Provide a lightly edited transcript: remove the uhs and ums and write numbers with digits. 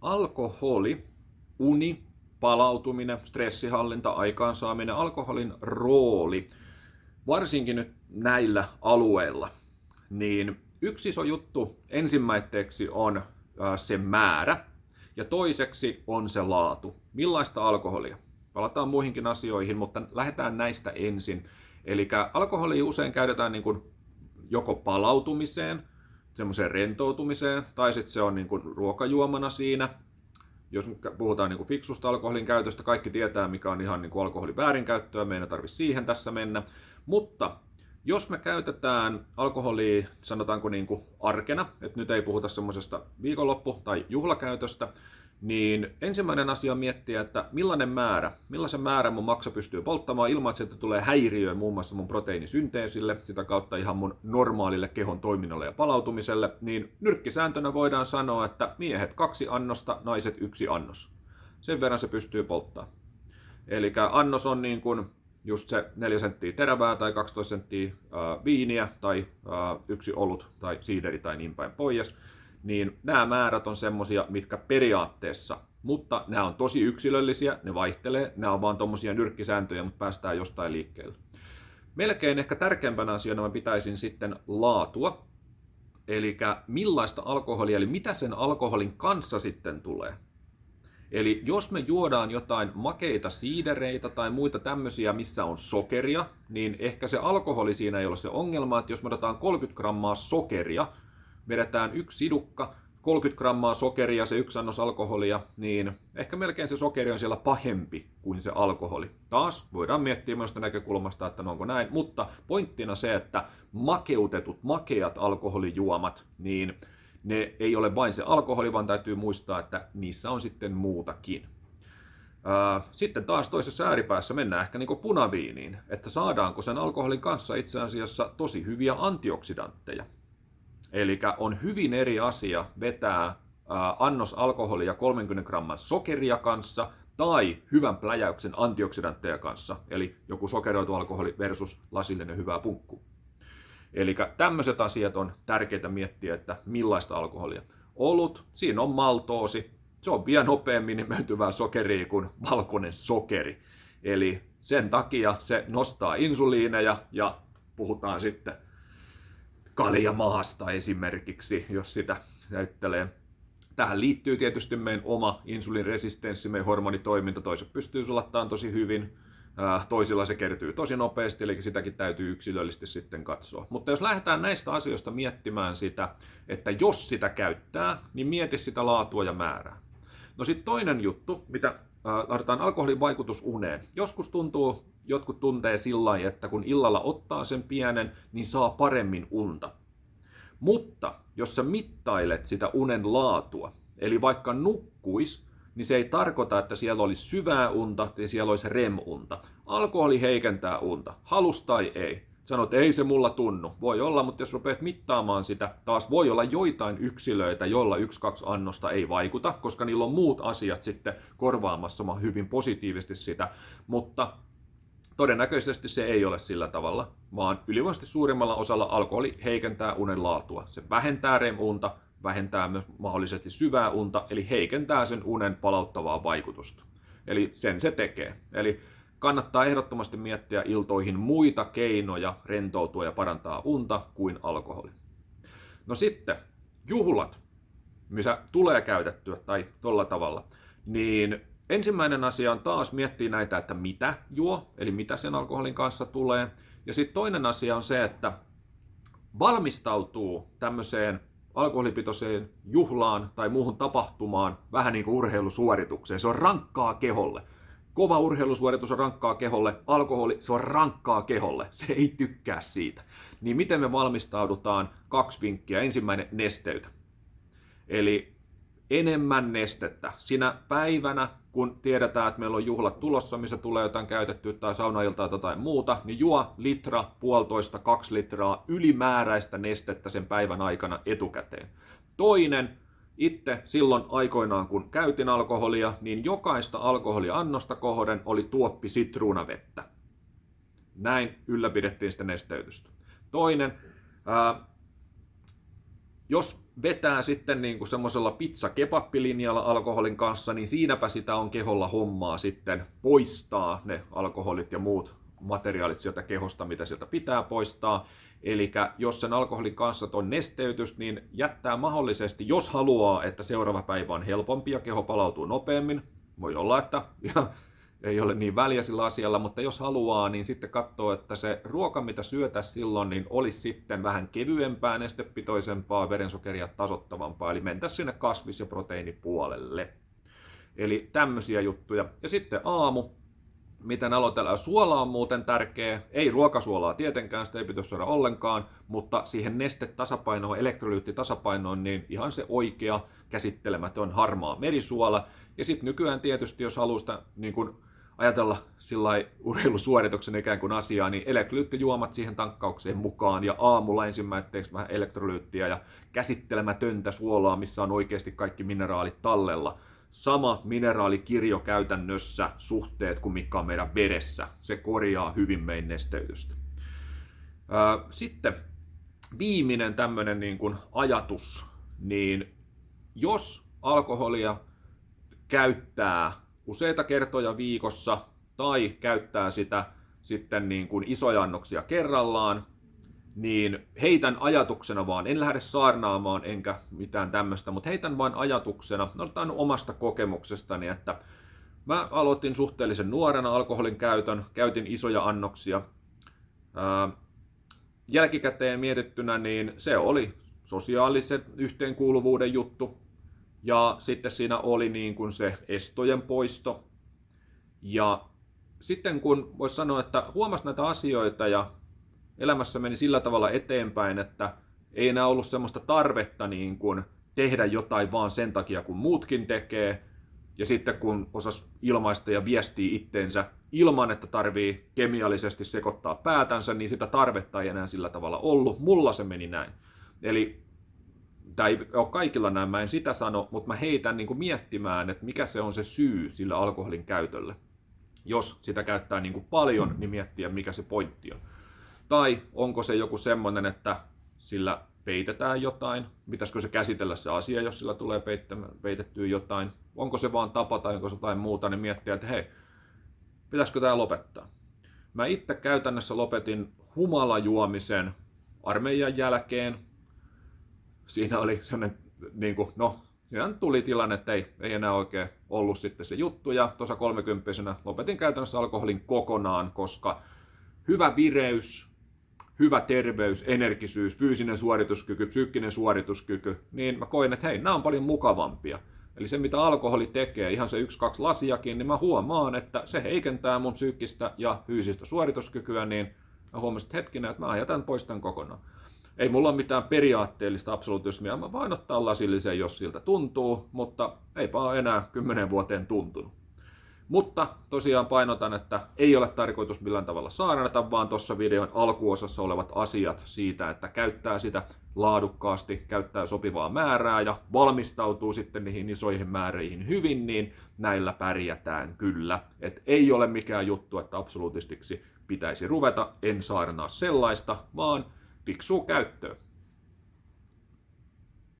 alkoholi, uni, palautuminen, stressihallinta, aikaansaaminen, alkoholin rooli, varsinkin nyt näillä alueilla, niin yksi iso juttu ensimmäiseksi on se määrä ja toiseksi on se laatu. Millaista alkoholia? Palataan muihinkin asioihin, mutta lähdetään näistä ensin. Eli alkoholia usein käytetään niin kuin joko palautumiseen, semmoiseen rentoutumiseen, tai sitten se on niin kuin ruokajuomana siinä. Jos puhutaan niin kuin fiksusta alkoholin käytöstä, kaikki tietää, mikä on ihan niin kuin alkoholin väärinkäyttöä, me ei tarvitse siihen tässä mennä. Mutta jos me käytetään alkoholia, sanotaanko niin kuin arkena, että nyt ei puhuta semmoisesta viikonloppu- tai juhlakäytöstä, niin ensimmäinen asia on miettiä, että millaisen määrän mun maksa pystyy polttamaan ilman, että sieltä tulee häiriö muun muassa mun proteiinisynteesille, sitä kautta ihan mun normaalille kehon toiminnalle ja palautumiselle, niin nyrkkisääntönä voidaan sanoa, että miehet 2 annosta, naiset 1 annos. Sen verran se pystyy polttamaan. Eli annos on niin kuin just se 4 senttiä terävää tai 12 senttiä viiniä tai 1 olut tai siideri tai niin päin pois. Niin nämä määrät on semmosia, mitkä periaatteessa, mutta nämä on tosi yksilöllisiä, ne vaihtelee, nämä on vaan tommosia nyrkkisääntöjä, mutta päästään jostain liikkeelle. Melkein ehkä tärkeimpänä asiana mä pitäisin sitten laatua, eli millaista alkoholia, eli mitä sen alkoholin kanssa sitten tulee. Eli jos me juodaan jotain makeita siidereitä tai muita tämmöisiä, missä on sokeria, niin ehkä se alkoholi siinä ei ole se ongelma, että jos me otetaan 30 grammaa sokeria, vedetään 1 sidukka, 30 grammaa sokeria, se 1 annos alkoholia, niin ehkä melkein se sokeri on siellä pahempi kuin se alkoholi. Taas voidaan miettiä myös näkökulmasta, että no onko näin, mutta pointtina se, että makeat alkoholijuomat, niin ne ei ole vain se alkoholi, vaan täytyy muistaa, että niissä on sitten muutakin. Sitten taas toisessa ääripäässä mennään ehkä niin kuin punaviiniin, että saadaanko sen alkoholin kanssa itse asiassa tosi hyviä antioksidantteja. Eli on hyvin eri asia vetää annos alkoholia 30 gramman sokeria kanssa tai hyvän pläjäyksen antioksidantteja kanssa, eli joku sokeroitu alkoholi versus lasillinen hyvää punkku. Eli tämmöiset asiat on tärkeitä miettiä, että millaista alkoholia. Olut, siinä on maltoosi, se on vielä nopeammin imeytyvää sokeria kuin valkoinen sokeri. Eli sen takia se nostaa insuliineja ja puhutaan sitten kaljamaasta esimerkiksi, jos sitä näyttelee. Tähän liittyy tietysti meidän oma insuliiniresistenssi, meidän hormonitoiminta. Toiset pystyy sulattamaan tosi hyvin, toisilla se kertyy tosi nopeasti, eli sitäkin täytyy yksilöllisesti sitten katsoa. Mutta jos lähdetään näistä asioista miettimään sitä, että jos sitä käyttää, niin mieti sitä laatua ja määrää. No sitten toinen juttu, mitä lähdetään alkoholin vaikutus uneen. Joskus jotkut tuntee sillä lailla, että kun illalla ottaa sen pienen, niin saa paremmin unta. Mutta jos sä mittailet sitä unen laatua, eli vaikka nukkuis, niin se ei tarkoita, että siellä olisi syvää unta tai siellä olisi REM-unta. Alkoholi heikentää unta, halus tai ei. Sanot, ei se mulla tunnu. Voi olla, mutta jos rupeat mittaamaan sitä, taas voi olla joitain yksilöitä, joilla 1-2 annosta ei vaikuta, koska niillä on muut asiat sitten korvaamassa hyvin positiivisesti sitä, mutta todennäköisesti se ei ole sillä tavalla, vaan ylivoimaisesti suurimmalla osalla alkoholi heikentää unen laatua. Se vähentää REM-unta, vähentää myös mahdollisesti syvää unta, eli heikentää sen unen palauttavaa vaikutusta. Eli sen se tekee. Eli kannattaa ehdottomasti miettiä iltoihin muita keinoja rentoutua ja parantaa unta kuin alkoholi. No sitten juhlat, missä tulee käytettyä tai tolla tavalla, niin ensimmäinen asia on taas miettiä näitä, että mitä juo, eli mitä sen alkoholin kanssa tulee. Ja sitten toinen asia on se, että valmistautuu tämmöiseen alkoholipitoiseen juhlaan tai muuhun tapahtumaan vähän niin kuin urheilusuoritukseen. Se on rankkaa keholle. Kova urheilusuoritus on rankkaa keholle, alkoholi se on rankkaa keholle, se ei tykkää siitä. Niin miten me valmistaudutaan? 2 vinkkiä. Ensimmäinen, nesteytä. Eli enemmän nestettä. Sinä päivänä, kun tiedetään, että meillä on juhlat tulossa, missä tulee jotain käytettyä tai saunailtaa tai jotain muuta, niin juo 1,5–2 litraa ylimääräistä nestettä sen päivän aikana etukäteen. Toinen, itse silloin aikoinaan kun käytin alkoholia, niin jokaista alkoholiannosta kohden oli tuoppi sitruunavettä. Näin ylläpidettiin sitä nesteytystä. Toinen, Jos vetää sitten niin kuin semmoisella pizza-kebappilinjalla alkoholin kanssa, niin siinäpä sitä on keholla hommaa sitten poistaa ne alkoholit ja muut materiaalit sieltä kehosta, mitä sieltä pitää poistaa. Eli jos sen alkoholin kanssa on nesteytys, niin jättää mahdollisesti, jos haluaa, että seuraava päivä on helpompi ja keho palautuu nopeammin. Voi olla, että ei ole niin väliä sillä asialla, mutta jos haluaa, niin sitten katsoo, että se ruoka, mitä syötäisiin silloin, niin olisi sitten vähän kevyempää, nestepitoisempaa, verensokeria tasoittavampaa, eli mentäisiin sinne kasvis- ja proteiinipuolelle. Eli tämmöisiä juttuja. Ja sitten aamu, miten aloitellaan. Suola on muuten tärkeä, ei ruokasuolaa tietenkään, sitä ei pitäisi syödä ollenkaan, mutta siihen nestetasapainoon, elektrolyyttitasapainoon, niin ihan se oikea, käsittelemätön harmaa merisuola. Ja sitten nykyään tietysti, jos haluaa sitä niin kun ajatella sillai urheilusuorituksen ikään kuin asiaa, niin elektrolyyttijuomat siihen tankkaukseen mukaan ja aamulla ensimmäiseksi vähän elektrolyyttiä ja käsittelemätöntä suolaa, missä on oikeasti kaikki mineraalit tallella. Sama mineraalikirjo käytännössä suhteet kuin mikä on meidän veressä. Se korjaa hyvin meidän nesteytystä. Sitten viimeinen tämmöinen niin kuin ajatus, niin jos alkoholia käyttää useita kertoja viikossa tai käyttää sitä sitten niin kuin isoja annoksia kerrallaan, niin heitän ajatuksena vaan, en lähde saarnaamaan enkä mitään tämmöistä, mutta heitän vain ajatuksena, otan omasta kokemuksestani, että mä aloitin suhteellisen nuorena alkoholin käytin isoja annoksia. Jälkikäteen mietittynä, niin se oli sosiaalisen yhteenkuuluvuuden juttu, ja sitten siinä oli niin kuin se estojen poisto, ja sitten kun voisi sanoa, että huomasi näitä asioita ja elämässä meni sillä tavalla eteenpäin, että ei enää ollut semmoista tarvetta niin kuin tehdä jotain vaan sen takia, kun muutkin tekee. Ja sitten kun osasi ilmaista ja viestiä itteensä ilman, että tarvii kemiallisesti sekoittaa päätänsä, niin sitä tarvetta ei enää sillä tavalla ollut. Mulla se meni näin. Eli tämä ei ole kaikilla näin, mä en sitä sano, mutta mä heitän niin kuin miettimään, että mikä se on se syy sille alkoholin käytölle. Jos sitä käyttää niin kuin paljon, niin miettiä, mikä se pointti on. Tai onko se joku semmoinen, että sillä peitetään jotain? Pitäisikö se käsitellä se asia, jos sillä tulee peitettyä jotain? Onko se vaan tapa tai onko se jotain muuta, niin miettiä, että hei, pitäisikö tämä lopettaa? Mä itse käytännössä lopetin humalajuomisen armeijan jälkeen. Siinä oli sellainen, niin kuin, siinä tuli tilanne, että ei enää oikein ollut sitten se juttu. Ja tuossa 30-vuotiaana lopetin käytännössä alkoholin kokonaan, koska hyvä vireys, hyvä terveys, energisyys, fyysinen suorituskyky, psyykkinen suorituskyky, niin mä koin, että hei, nämä on paljon mukavampia. Eli se, mitä alkoholi tekee, ihan se 1-2 lasiakin, niin mä huomaan, että se heikentää mun psyykkistä ja fyysistä suorituskykyä, niin mä huomasin, että hetkinen, että mä jätän pois tämän kokonaan. Ei mulla ole mitään periaatteellista absoluutismia, mä vain ottaa lasillisen, jos siltä tuntuu, mutta eipä ole enää 10 vuoteen tuntunut. Mutta tosiaan painotan, että ei ole tarkoitus millään tavalla saarnata, vaan tuossa videon alkuosassa olevat asiat siitä, että käyttää sitä laadukkaasti, käyttää sopivaa määrää ja valmistautuu sitten niihin isoihin määriin hyvin, niin näillä pärjätään kyllä. Et ei ole mikään juttu, että absoluutistiksi pitäisi ruveta, en saarnaa sellaista, vaan fiksua käyttöön.